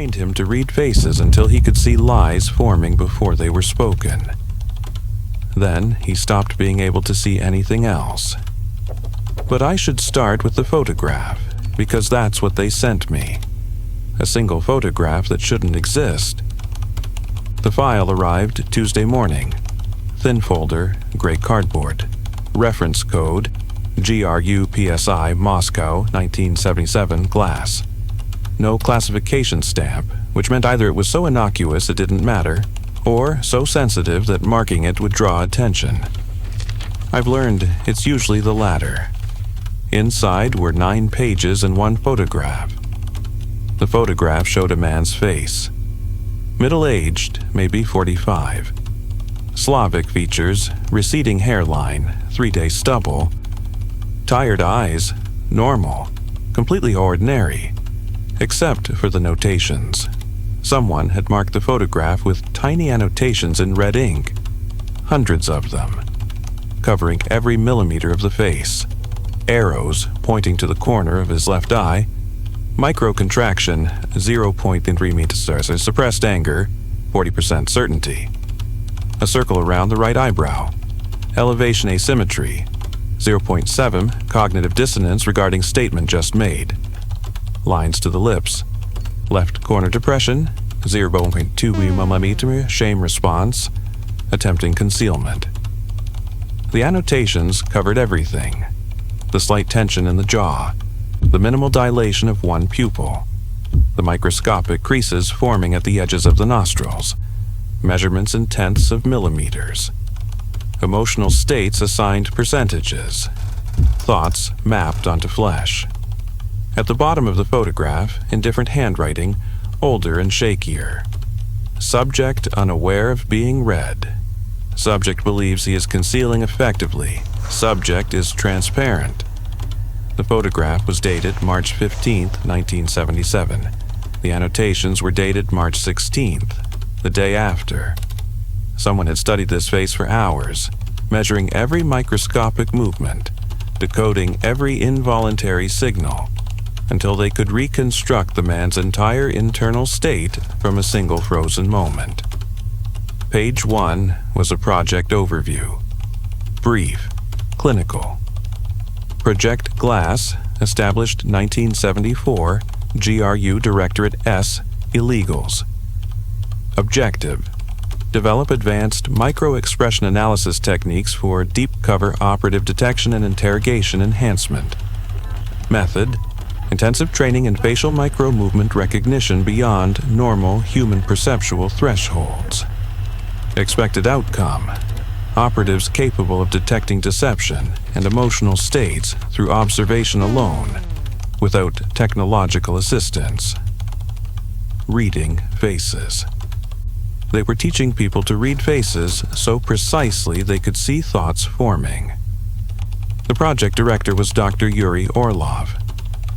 trained him to read faces until he could see lies forming before they were spoken. Then he stopped being able to see anything else. But I should start with the photograph, because that's what they sent me. A single photograph that shouldn't exist. The file arrived Tuesday morning. Thin folder, gray cardboard. Reference code, GRU-PSI Moscow 1977 glass. No classification stamp, which meant either it was so innocuous it didn't matter, or so sensitive that marking it would draw attention. I've learned it's usually the latter. Inside were 9 pages and 1 photograph. The photograph showed a man's face. Middle-aged, maybe 45. Slavic features, receding hairline, 3-day stubble. Tired eyes, normal, completely ordinary, except for the notations. Someone had marked the photograph with tiny annotations in red ink, hundreds of them, covering every millimeter of the face. Arrows pointing to the corner of his left eye, microcontraction 0.3 meters, suppressed anger, 40% certainty. A circle around the right eyebrow, elevation asymmetry, 0.7 cognitive dissonance regarding statement just made. Lines to the lips, left corner depression, 0.2 mm shame response, attempting concealment. The annotations covered everything. The slight tension in the jaw, the minimal dilation of one pupil, the microscopic creases forming at the edges of the nostrils, measurements in tenths of millimeters. Emotional states assigned percentages, thoughts mapped onto flesh. At the bottom of the photograph, in different handwriting, older and shakier. Subject unaware of being read. Subject believes he is concealing effectively. Subject is transparent. The photograph was dated March 15, 1977. The annotations were dated March 16th, the day after. Someone had studied this face for hours, measuring every microscopic movement, decoding every involuntary signal, until they could reconstruct the man's entire internal state from a single frozen moment. Page 1 was a project overview. Brief, clinical. Project Glass, established 1974, GRU Directorate S, illegals. Objective: develop advanced micro-expression analysis techniques for deep cover operative detection and interrogation enhancement. Method: intensive training in facial micro-movement recognition beyond normal human perceptual thresholds. Expected outcome: operatives capable of detecting deception and emotional states through observation alone, without technological assistance. Reading faces. They were teaching people to read faces so precisely they could see thoughts forming. The project director was Dr. Yuri Orlov,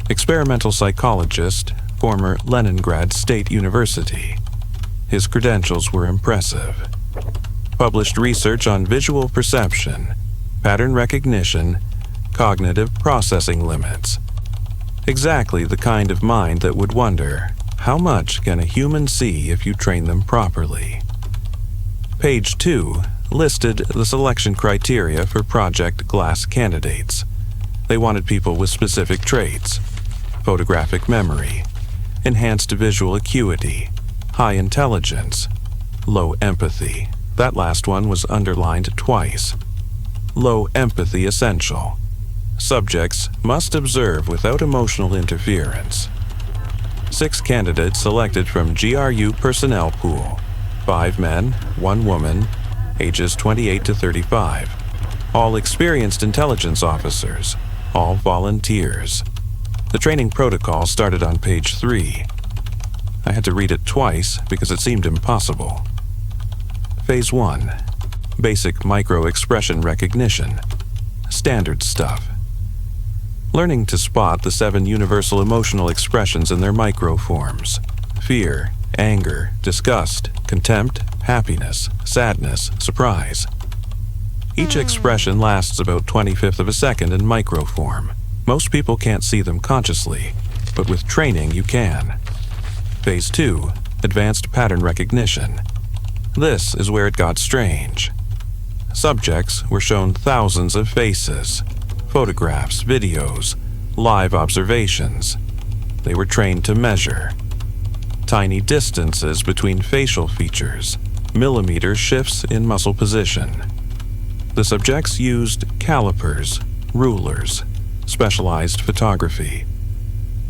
experimental psychologist, former Leningrad State University. His credentials were impressive. Published research on visual perception, pattern recognition, cognitive processing limits. Exactly the kind of mind that would wonder, how much can a human see if you train them properly? Page 2 listed the selection criteria for Project Glass candidates. They wanted people with specific traits: photographic memory, enhanced visual acuity, high intelligence, low empathy. That last one was underlined twice. Low empathy essential. Subjects must observe without emotional interference. 6 candidates selected from GRU personnel pool. 5 men, 1 woman, ages 28 to 35. All experienced intelligence officers, all volunteers. The training protocol started on page 3. I had to read it twice because it seemed impossible. Phase 1. Basic micro-expression recognition. Standard stuff. Learning to spot the 7 universal emotional expressions in their microforms: fear, anger, disgust, contempt, happiness, sadness, surprise. Each expression lasts about 1/25 of a second in microform. Most people can't see them consciously, but with training you can. Phase 2, advanced pattern recognition. This is where it got strange. Subjects were shown thousands of faces, photographs, videos, live observations. They were trained to measure tiny distances between facial features, millimeter shifts in muscle position. The subjects used calipers, rulers, specialized photography,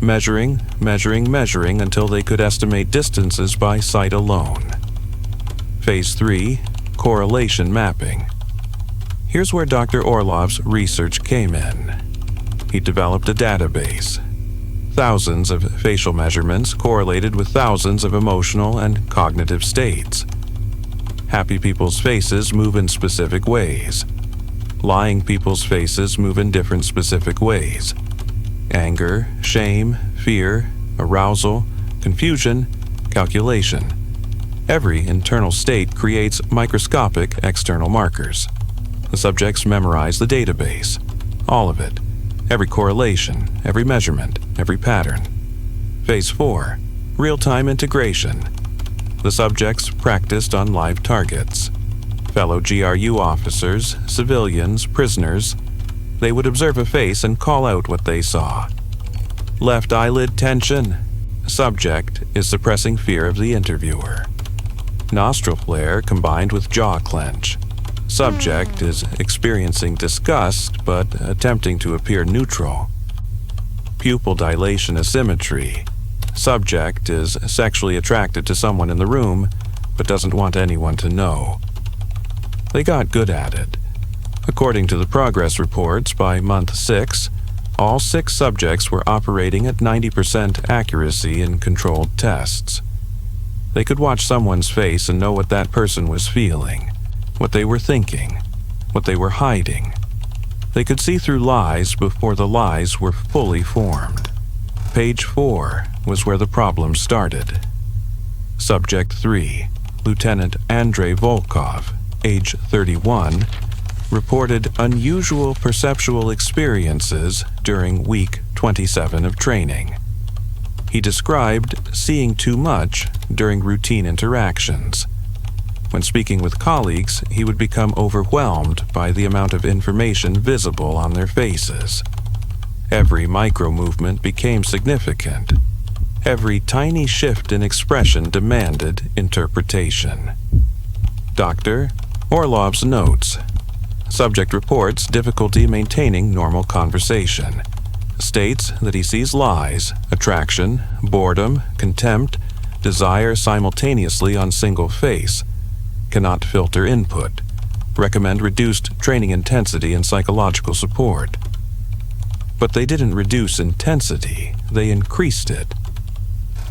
measuring until they could estimate distances by sight alone. Phase 3, correlation mapping. Here's where Dr. Orlov's research came in. He developed a database. Thousands of facial measurements correlated with thousands of emotional and cognitive states. Happy people's faces move in specific ways. Lying people's faces move in different specific ways. Anger, shame, fear, arousal, confusion, calculation. Every internal state creates microscopic external markers. The subjects memorize the database, all of it, every correlation, every measurement, every pattern. Phase 4, real-time integration. The subjects practiced on live targets. Fellow GRU officers, civilians, prisoners. They would observe a face and call out what they saw. Left eyelid tension. Subject is suppressing fear of the interviewer. Nostril flare combined with jaw clench. Subject is experiencing disgust but attempting to appear neutral. Pupil dilation asymmetry. Subject is sexually attracted to someone in the room but doesn't want anyone to know. They got good at it. According to the progress reports, by month 6, all 6 subjects were operating at 90% accuracy in controlled tests. They could watch someone's face and know what that person was feeling, what they were thinking, what they were hiding. They could see through lies before the lies were fully formed. Page 4 was where the problem started. Subject 3, Lieutenant Andrei Volkov, age 31, reported unusual perceptual experiences during week 27 of training. He described seeing too much during routine interactions. When speaking with colleagues, he would become overwhelmed by the amount of information visible on their faces. Every micro-movement became significant. Every tiny shift in expression demanded interpretation. Dr. Orlov's notes. Subject reports difficulty maintaining normal conversation. States that he sees lies, attraction, boredom, contempt, desire simultaneously on single face. Cannot filter input. Recommend reduced training intensity and psychological support. But they didn't reduce intensity, they increased it.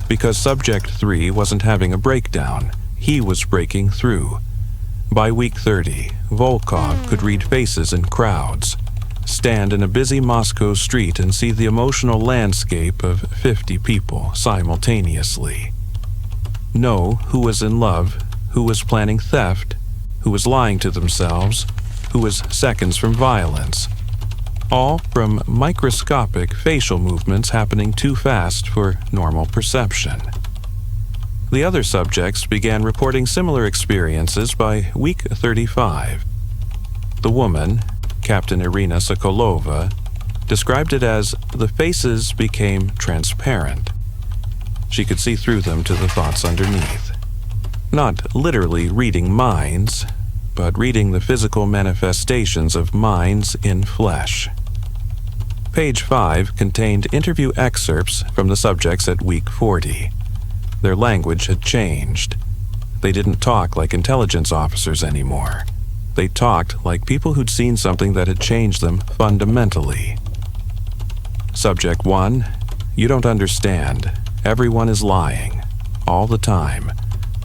Because Subject 3 wasn't having a breakdown, he was breaking through. By week 30, Volkov could read faces in crowds, stand in a busy Moscow street and see the emotional landscape of 50 people simultaneously. Know who was in love, who was planning theft, who was lying to themselves, who was seconds from violence. All from microscopic facial movements happening too fast for normal perception. The other subjects began reporting similar experiences by week 35. The woman, Captain Irina Sokolova, described it as the faces became transparent. She could see through them to the thoughts underneath. Not literally reading minds, but reading the physical manifestations of minds in flesh. Page 5 contained interview excerpts from the subjects at week 40. Their language had changed. They didn't talk like intelligence officers anymore. They talked like people who'd seen something that had changed them fundamentally. Subject 1, you don't understand. Everyone is lying. All the time.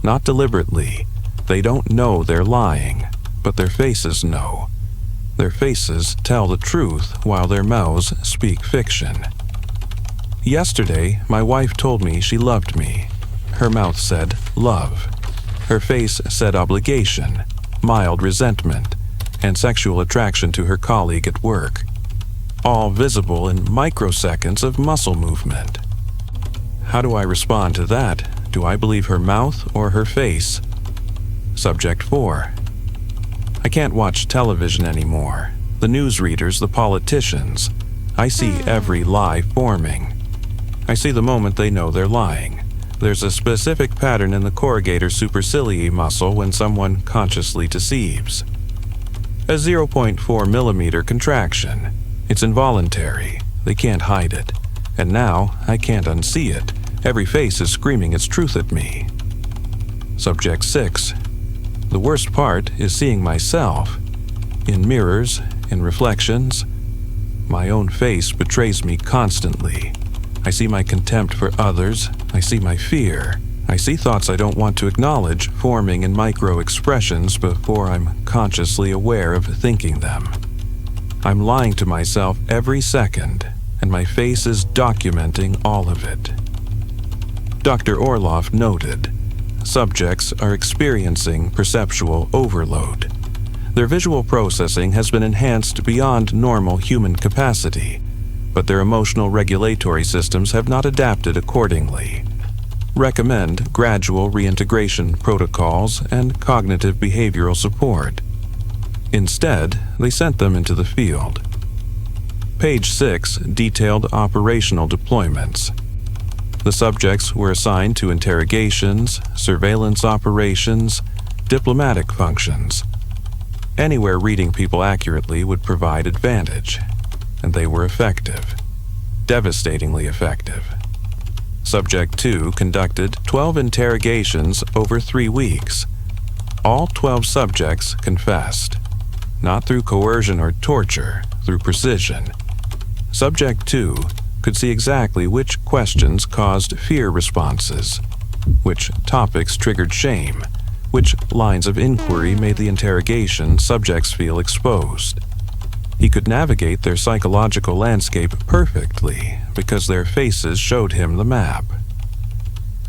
Not deliberately. They don't know they're lying, but their faces know. Their faces tell the truth while their mouths speak fiction. Yesterday, my wife told me she loved me. Her mouth said love. Her face said obligation, mild resentment, and sexual attraction to her colleague at work. All visible in microseconds of muscle movement. How do I respond to that? Do I believe her mouth or her face? Subject 4. I can't watch television anymore. The newsreaders, the politicians. I see every lie forming. I see the moment they know they're lying. There's a specific pattern in the corrugator supercilii muscle when someone consciously deceives. A 0.4 millimeter contraction. It's involuntary. They can't hide it. And now I can't unsee it. Every face is screaming its truth at me. Subject 6. The worst part is seeing myself. In mirrors, in reflections. My own face betrays me constantly. I see my contempt for others. I see my fear. I see thoughts I don't want to acknowledge forming in micro-expressions before I'm consciously aware of thinking them. I'm lying to myself every second, and my face is documenting all of it. Dr. Orloff noted, subjects are experiencing perceptual overload. Their visual processing has been enhanced beyond normal human capacity, but their emotional regulatory systems have not adapted accordingly. Recommend gradual reintegration protocols and cognitive behavioral support. Instead, they sent them into the field. Page 6 detailed operational deployments. The subjects were assigned to interrogations, surveillance operations, diplomatic functions. Anywhere reading people accurately would provide advantage, and they were effective, devastatingly effective. Subject 2 conducted 12 interrogations over 3 weeks. All 12 subjects confessed, not through coercion or torture, through precision. Subject 2 could see exactly which questions caused fear responses, which topics triggered shame, which lines of inquiry made the interrogation subjects feel exposed. He could navigate their psychological landscape perfectly because their faces showed him the map.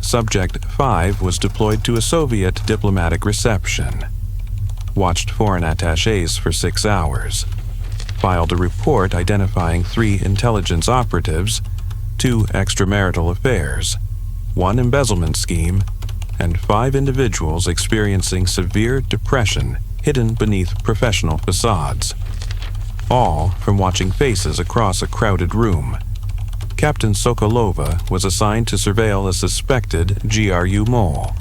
Subject 5 was deployed to a Soviet diplomatic reception, watched foreign attachés for 6 hours, filed a report identifying 3 intelligence operatives, 2 extramarital affairs, 1 embezzlement scheme, and 5 individuals experiencing severe depression hidden beneath professional facades. All from watching faces across a crowded room. Captain Sokolova was assigned to surveil a suspected GRU mole.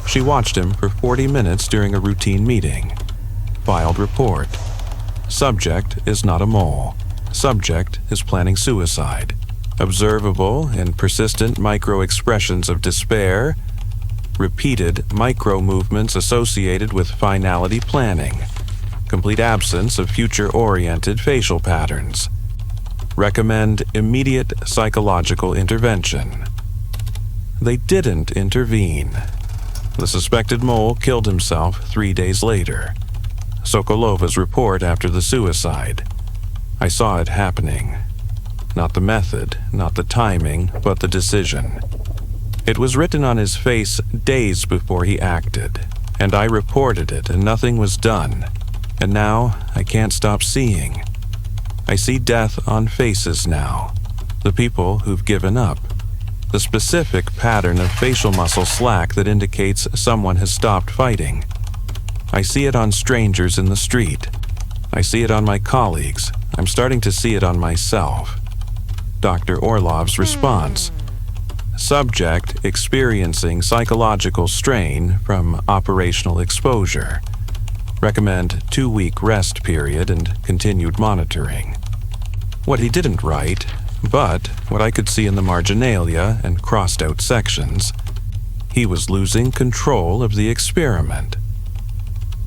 She watched him for 40 minutes during a routine meeting. Filed report. Subject is not a mole. Subject is planning suicide. Observable and persistent micro-expressions of despair. Repeated micro-movements associated with finality planning. Complete absence of future-oriented facial patterns. Recommend immediate psychological intervention. They didn't intervene. The suspected mole killed himself 3 days later. Sokolova's report after the suicide. I saw it happening. Not the method, not the timing, but the decision. It was written on his face days before he acted, and I reported it and nothing was done. And now I can't stop seeing. I see death on faces now. The people who've given up. The specific pattern of facial muscle slack that indicates someone has stopped fighting. I see it on strangers in the street. I see it on my colleagues. I'm starting to see it on myself. Dr. Orlov's response. Subject experiencing psychological strain from operational exposure. Recommend 2-week rest period and continued monitoring. What he didn't write, but what I could see in the marginalia and crossed out sections, he was losing control of the experiment.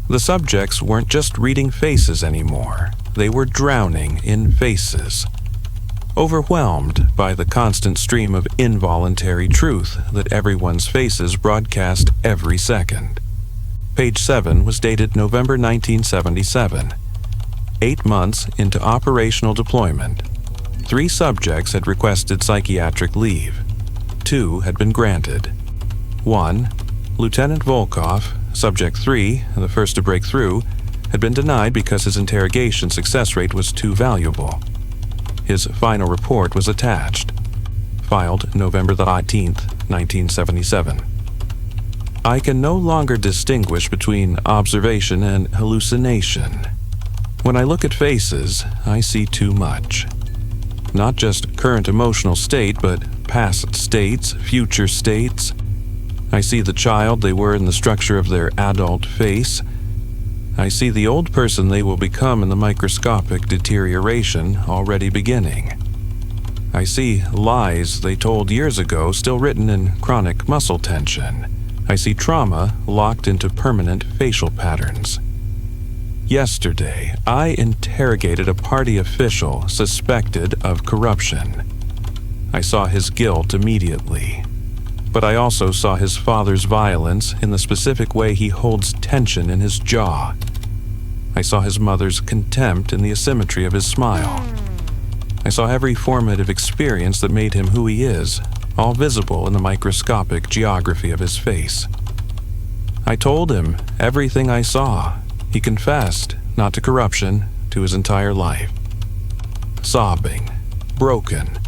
The subjects weren't just reading faces anymore. They were drowning in faces. Overwhelmed by the constant stream of involuntary truth that everyone's faces broadcast every second. Page 7 was dated November 1977. 8 months into operational deployment. 3 subjects had requested psychiatric leave. 2 had been granted. 1, Lieutenant Volkov, Subject 3, the first to break through, had been denied because his interrogation success rate was too valuable. His final report was attached. filed November 18, 1977. I can no longer distinguish between observation and hallucination. When I look at faces, I see too much. Not just current emotional state, but past states, future states. I see the child they were in the structure of their adult face. I see the old person they will become in the microscopic deterioration already beginning. I see lies they told years ago still written in chronic muscle tension. I see trauma locked into permanent facial patterns. Yesterday, I interrogated a party official suspected of corruption. I saw his guilt immediately, but I also saw his father's violence in the specific way he holds tension in his jaw. I saw his mother's contempt in the asymmetry of his smile. I saw every formative experience that made him who he is, all visible in the microscopic geography of his face. I told him everything I saw. He confessed, not to corruption, to his entire life. Sobbing, broken,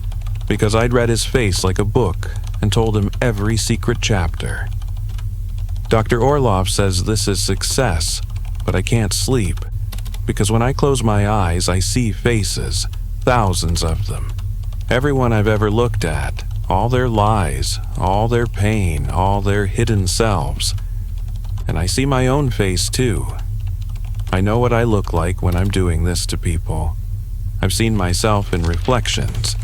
because I'd read his face like a book and told him every secret chapter. Dr. Orloff says this is success, but I can't sleep, because when I close my eyes, I see faces, thousands of them. Everyone I've ever looked at, all their lies, all their pain, all their hidden selves. And I see my own face too. I know what I look like when I'm doing this to people. I've seen myself in reflections.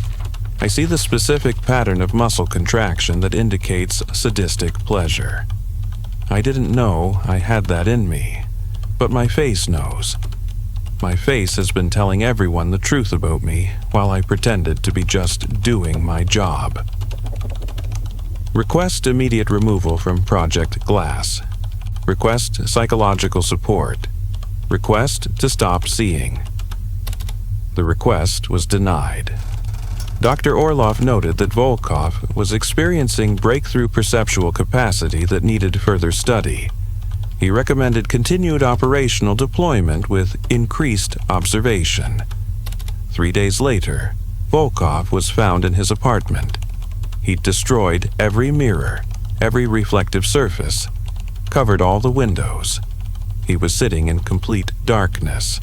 I see the specific pattern of muscle contraction that indicates sadistic pleasure. I didn't know I had that in me, but my face knows. My face has been telling everyone the truth about me while I pretended to be just doing my job. Request immediate removal from Project Glass. Request psychological support. Request to stop seeing. The request was denied. Dr. Orloff noted that Volkov was experiencing breakthrough perceptual capacity that needed further study. He recommended continued operational deployment with increased observation. 3 days later, Volkov was found in his apartment. He'd destroyed every mirror, every reflective surface, covered all the windows. He was sitting in complete darkness.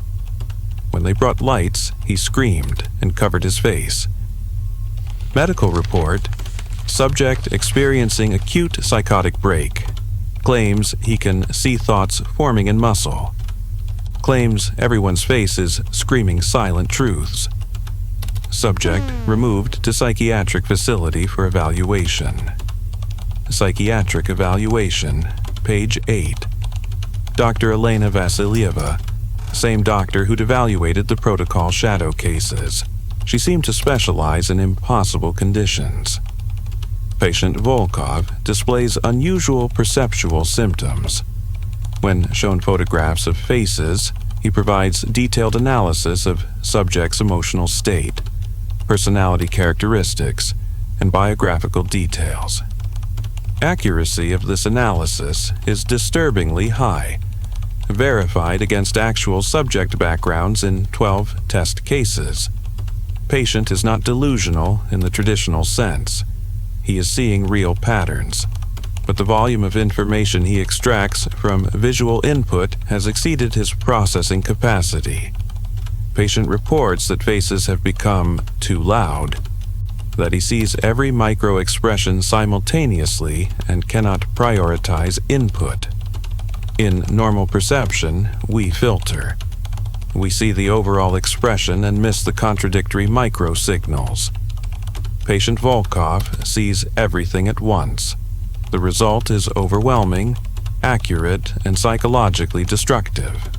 When they brought lights, he screamed and covered his face. Medical report: subject experiencing acute psychotic break. Claims he can see thoughts forming in muscle. Claims everyone's face is screaming silent truths. Subject removed to psychiatric facility for evaluation. Psychiatric evaluation, page 8. Dr. Elena Vasilyeva, same doctor who'd evaluated the protocol shadow cases. She seemed to specialize in impossible conditions. Patient Volkov displays unusual perceptual symptoms. When shown photographs of faces, he provides detailed analysis of subject's emotional state, personality characteristics, and biographical details. Accuracy of this analysis is disturbingly high, verified against actual subject backgrounds in 12 test cases. Patient is not delusional in the traditional sense. He is seeing real patterns, but the volume of information he extracts from visual input has exceeded his processing capacity. Patient reports that faces have become too loud, that he sees every micro-expression simultaneously and cannot prioritize input. In normal perception, we filter. We see the overall expression and miss the contradictory micro-signals. Patient Volkov sees everything at once. The result is overwhelming, accurate, and psychologically destructive.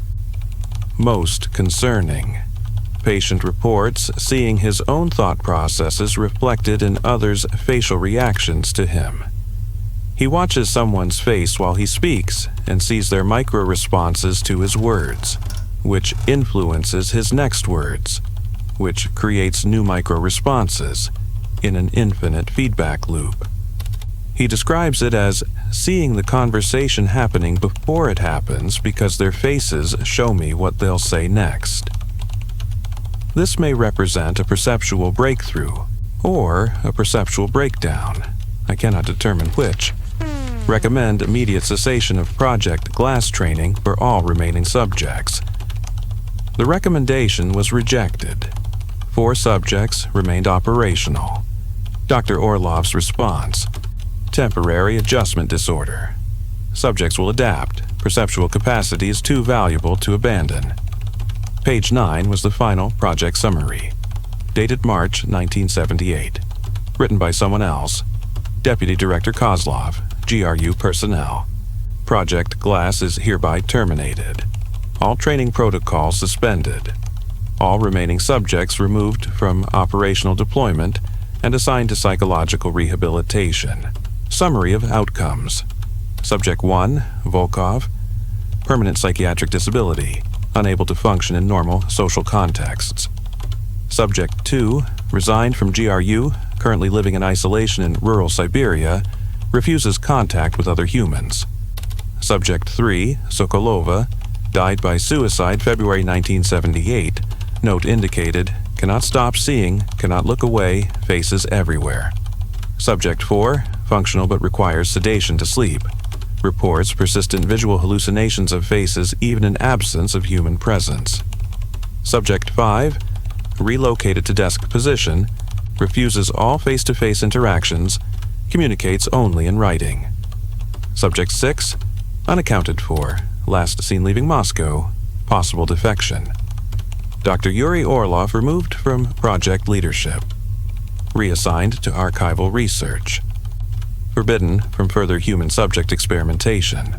Most concerning. Patient reports seeing his own thought processes reflected in others' facial reactions to him. He watches someone's face while he speaks and sees their micro-responses to his words, which influences his next words, which creates new micro-responses in an infinite feedback loop. He describes it as seeing the conversation happening before it happens because their faces show me what they'll say next. This may represent a perceptual breakthrough, or a perceptual breakdown. I cannot determine which. Recommend immediate cessation of Project Glass training for all remaining subjects. The recommendation was rejected. 4 subjects remained operational. Dr. Orlov's response: temporary adjustment disorder. Subjects will adapt. Perceptual capacity is too valuable to abandon. Page 9 was the final project summary. Dated March 1978. Written by someone else. Deputy Director Kozlov, GRU personnel. Project Glass is hereby terminated. All training protocols suspended. All remaining subjects removed from operational deployment and assigned to psychological rehabilitation. Summary of outcomes. Subject 1, Volkov, permanent psychiatric disability, unable to function in normal social contexts. Subject 2, resigned from GRU, currently living in isolation in rural Siberia, refuses contact with other humans. Subject 3, Sokolova, died by suicide February 1978, note indicated, cannot stop seeing, cannot look away, faces everywhere. Subject 4, functional but requires sedation to sleep. Reports persistent visual hallucinations of faces even in absence of human presence. Subject 5, relocated to desk position, refuses all face-to-face interactions, communicates only in writing. Subject 6, unaccounted for, last seen leaving Moscow, possible defection. Dr. Yuri Orlov removed from project leadership. Reassigned to archival research. Forbidden from further human subject experimentation.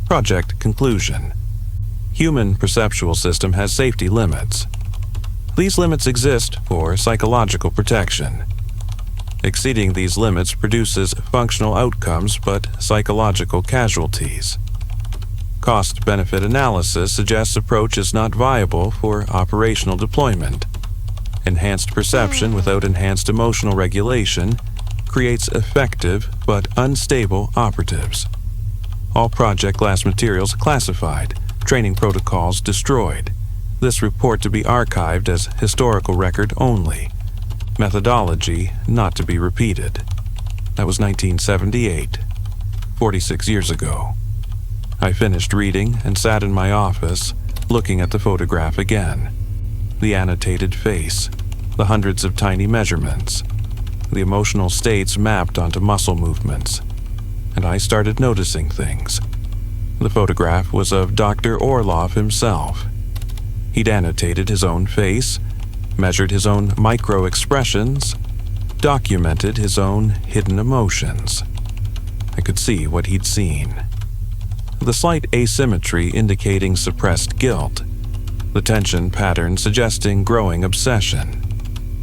Project conclusion. Human perceptual system has safety limits. These limits exist for psychological protection. Exceeding these limits produces functional outcomes but psychological casualties. Cost-benefit analysis suggests approach is not viable for operational deployment. Enhanced perception without enhanced emotional regulation creates effective but unstable operatives. All Project Glass materials classified, training protocols destroyed. This report to be archived as historical record only. Methodology not to be repeated. That was 1978, 46 years ago. I finished reading and sat in my office, looking at the photograph again. The annotated face, the hundreds of tiny measurements, the emotional states mapped onto muscle movements, and I started noticing things. The photograph was of Dr. Orlov himself. He'd annotated his own face, measured his own micro-expressions, documented his own hidden emotions. I could see what he'd seen. The slight asymmetry indicating suppressed guilt, the tension pattern suggesting growing obsession,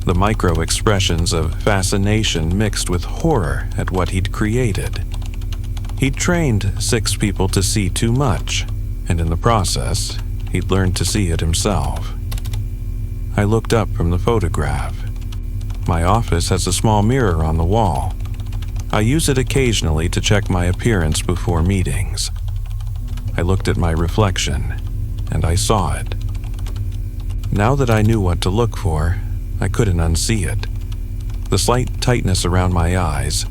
the micro-expressions of fascination mixed with horror at what he'd created. He'd trained 6 people to see too much, and in the process, he'd learned to see it himself. I looked up from the photograph. My office has a small mirror on the wall. I use it occasionally to check my appearance before meetings. I looked at my reflection, and I saw it. Now that I knew what to look for, I couldn't unsee it. The slight tightness around my eyes,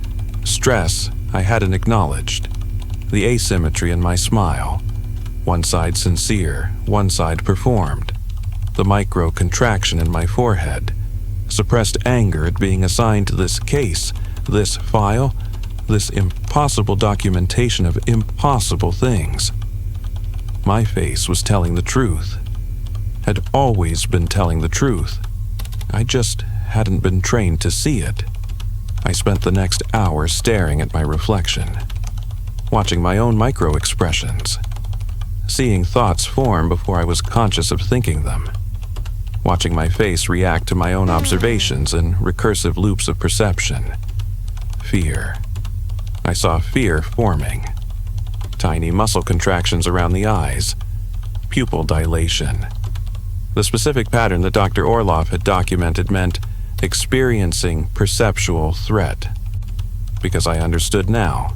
stress I hadn't acknowledged, the asymmetry in my smile, one side sincere, one side performed, the micro-contraction in my forehead, suppressed anger at being assigned to this case, this file, this impossible documentation of impossible things. My face was telling the truth, had always been telling the truth. I just hadn't been trained to see it. I spent the next hour staring at my reflection, watching my own micro-expressions, seeing thoughts form before I was conscious of thinking them, watching my face react to my own observations in recursive loops of perception. Fear. I saw fear forming. Tiny muscle contractions around the eyes, pupil dilation. The specific pattern that Dr. Orlov had documented meant experiencing perceptual threat. Because I understood now,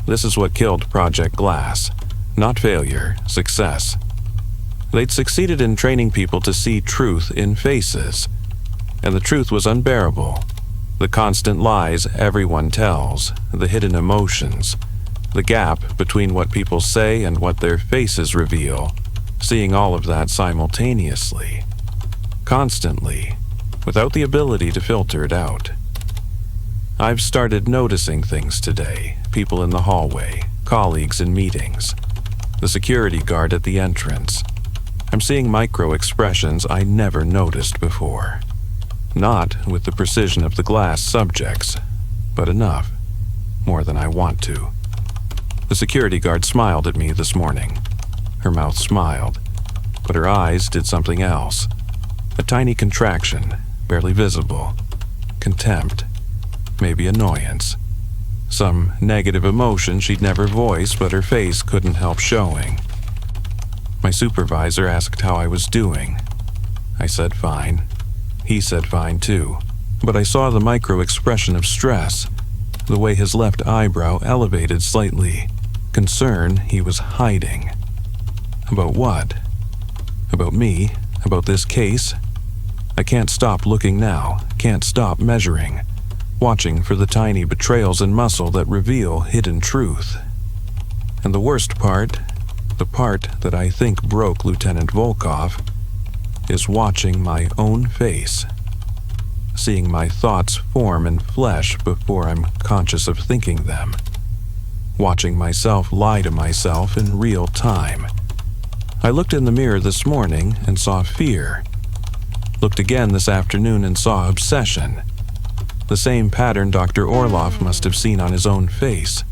this is what killed Project Glass. Not failure, success. They'd succeeded in training people to see truth in faces, and the truth was unbearable. The constant lies everyone tells, the hidden emotions, the gap between what people say and what their faces reveal, seeing all of that simultaneously, constantly, without the ability to filter it out. I've started noticing things today, people in the hallway, colleagues in meetings, the security guard at the entrance. I'm seeing micro-expressions I never noticed before. Not with the precision of the glass subjects, but enough, more than I want to. The security guard smiled at me this morning. Her mouth smiled, but her eyes did something else. A tiny contraction, barely visible. Contempt, maybe annoyance. Some negative emotion she'd never voiced, but her face couldn't help showing. My supervisor asked how I was doing. I said fine. He said fine too, but I saw the micro-expression of stress, the way his left eyebrow elevated slightly, concern he was hiding. About what? About me? About this case? I can't stop looking now, can't stop measuring, watching for the tiny betrayals in muscle that reveal hidden truth. And the worst part, the part that I think broke Lieutenant Volkov, is watching my own face, seeing my thoughts form in flesh before I'm conscious of thinking them, watching myself lie to myself in real time. I looked in the mirror this morning and saw fear, looked again this afternoon and saw obsession, the same pattern Dr. Orloff must have seen on his own face,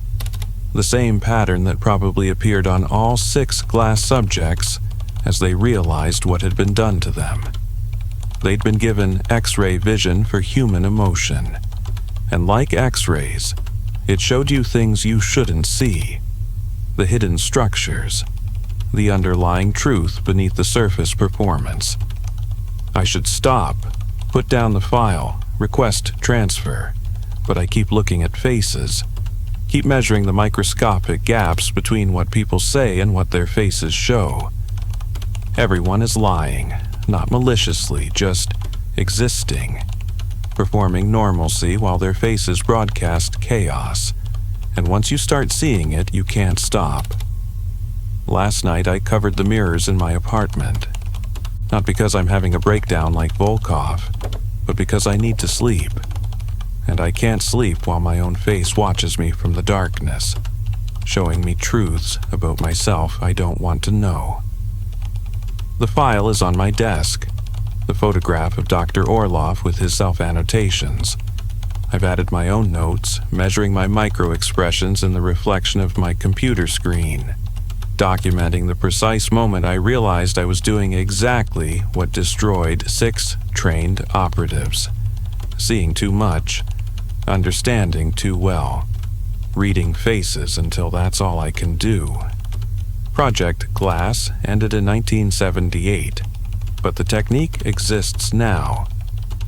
the same pattern that probably appeared on all 6 glass subjects as they realized what had been done to them. They'd been given X-ray vision for human emotion, and like X-rays, it showed you things you shouldn't see, the hidden structures, the underlying truth beneath the surface performance. I should stop, put down the file, request transfer, but I keep looking at faces, keep measuring the microscopic gaps between what people say and what their faces show. Everyone is lying, not maliciously, just existing, performing normalcy while their faces broadcast chaos, and once you start seeing it, you can't stop. Last night I covered the mirrors in my apartment, not because I'm having a breakdown like Volkov, but because I need to sleep, and I can't sleep while my own face watches me from the darkness, showing me truths about myself I don't want to know. The file is on my desk, the photograph of Dr. Orloff with his self-annotations. I've added my own notes, measuring my micro-expressions in the reflection of my computer screen, documenting the precise moment I realized I was doing exactly what destroyed 6 trained operatives. Seeing too much, understanding too well, reading faces until that's all I can do. Project Glass ended in 1978, but the technique exists now,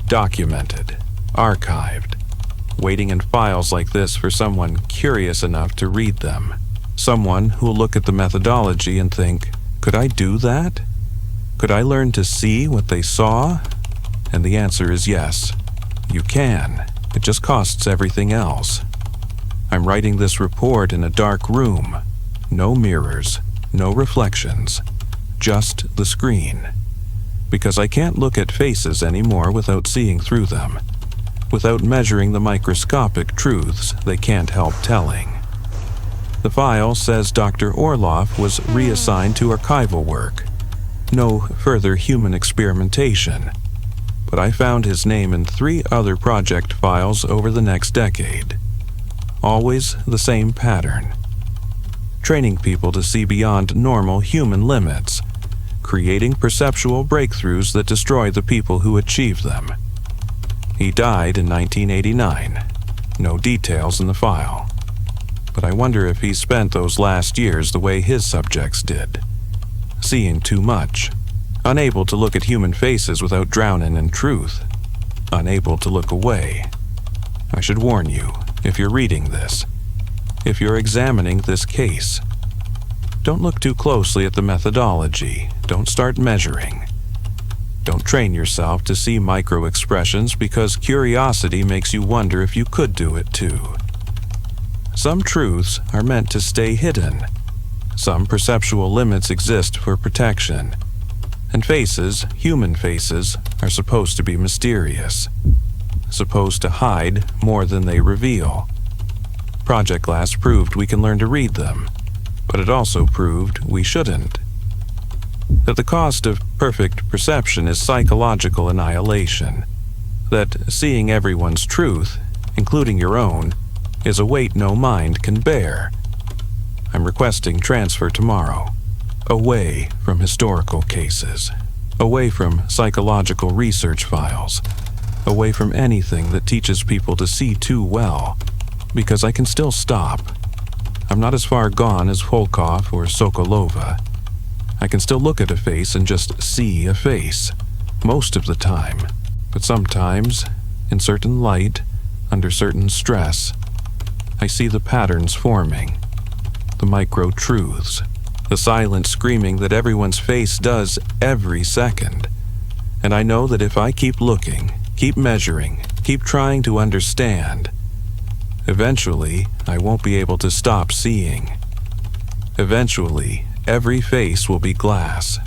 documented, archived, waiting in files like this for someone curious enough to read them, someone who'll look at the methodology and think, could I do that? Could I learn to see what they saw? And the answer is yes, you can. It just costs everything else. I'm writing this report in a dark room, no mirrors, no reflections, just the screen. Because I can't look at faces anymore without seeing through them, without measuring the microscopic truths they can't help telling. The file says Dr. Orloff was reassigned to archival work. No further human experimentation. But I found his name in 3 other project files over the next decade. Always the same pattern. Training people to see beyond normal human limits, creating perceptual breakthroughs that destroy the people who achieve them. He died in 1989. No details in the file. But I wonder if he spent those last years the way his subjects did. Seeing too much. Unable to look at human faces without drowning in truth. Unable to look away. I should warn you, if you're reading this, if you're examining this case, don't look too closely at the methodology. Don't start measuring. Don't train yourself to see micro-expressions because curiosity makes you wonder if you could do it too. Some truths are meant to stay hidden. Some perceptual limits exist for protection. And faces, human faces, are supposed to be mysterious. Supposed to hide more than they reveal. Project Glass proved we can learn to read them, but it also proved we shouldn't. That the cost of perfect perception is psychological annihilation. That seeing everyone's truth, including your own, is a weight no mind can bear. I'm requesting transfer tomorrow, away from historical cases, away from psychological research files, away from anything that teaches people to see too well, because I can still stop. I'm not as far gone as Volkov or Sokolova. I can still look at a face and just see a face, most of the time. But sometimes, in certain light, under certain stress, I see the patterns forming, the micro-truths, the silent screaming that everyone's face does every second. And I know that if I keep looking, keep measuring, keep trying to understand, eventually I won't be able to stop seeing. Eventually, every face will be glass,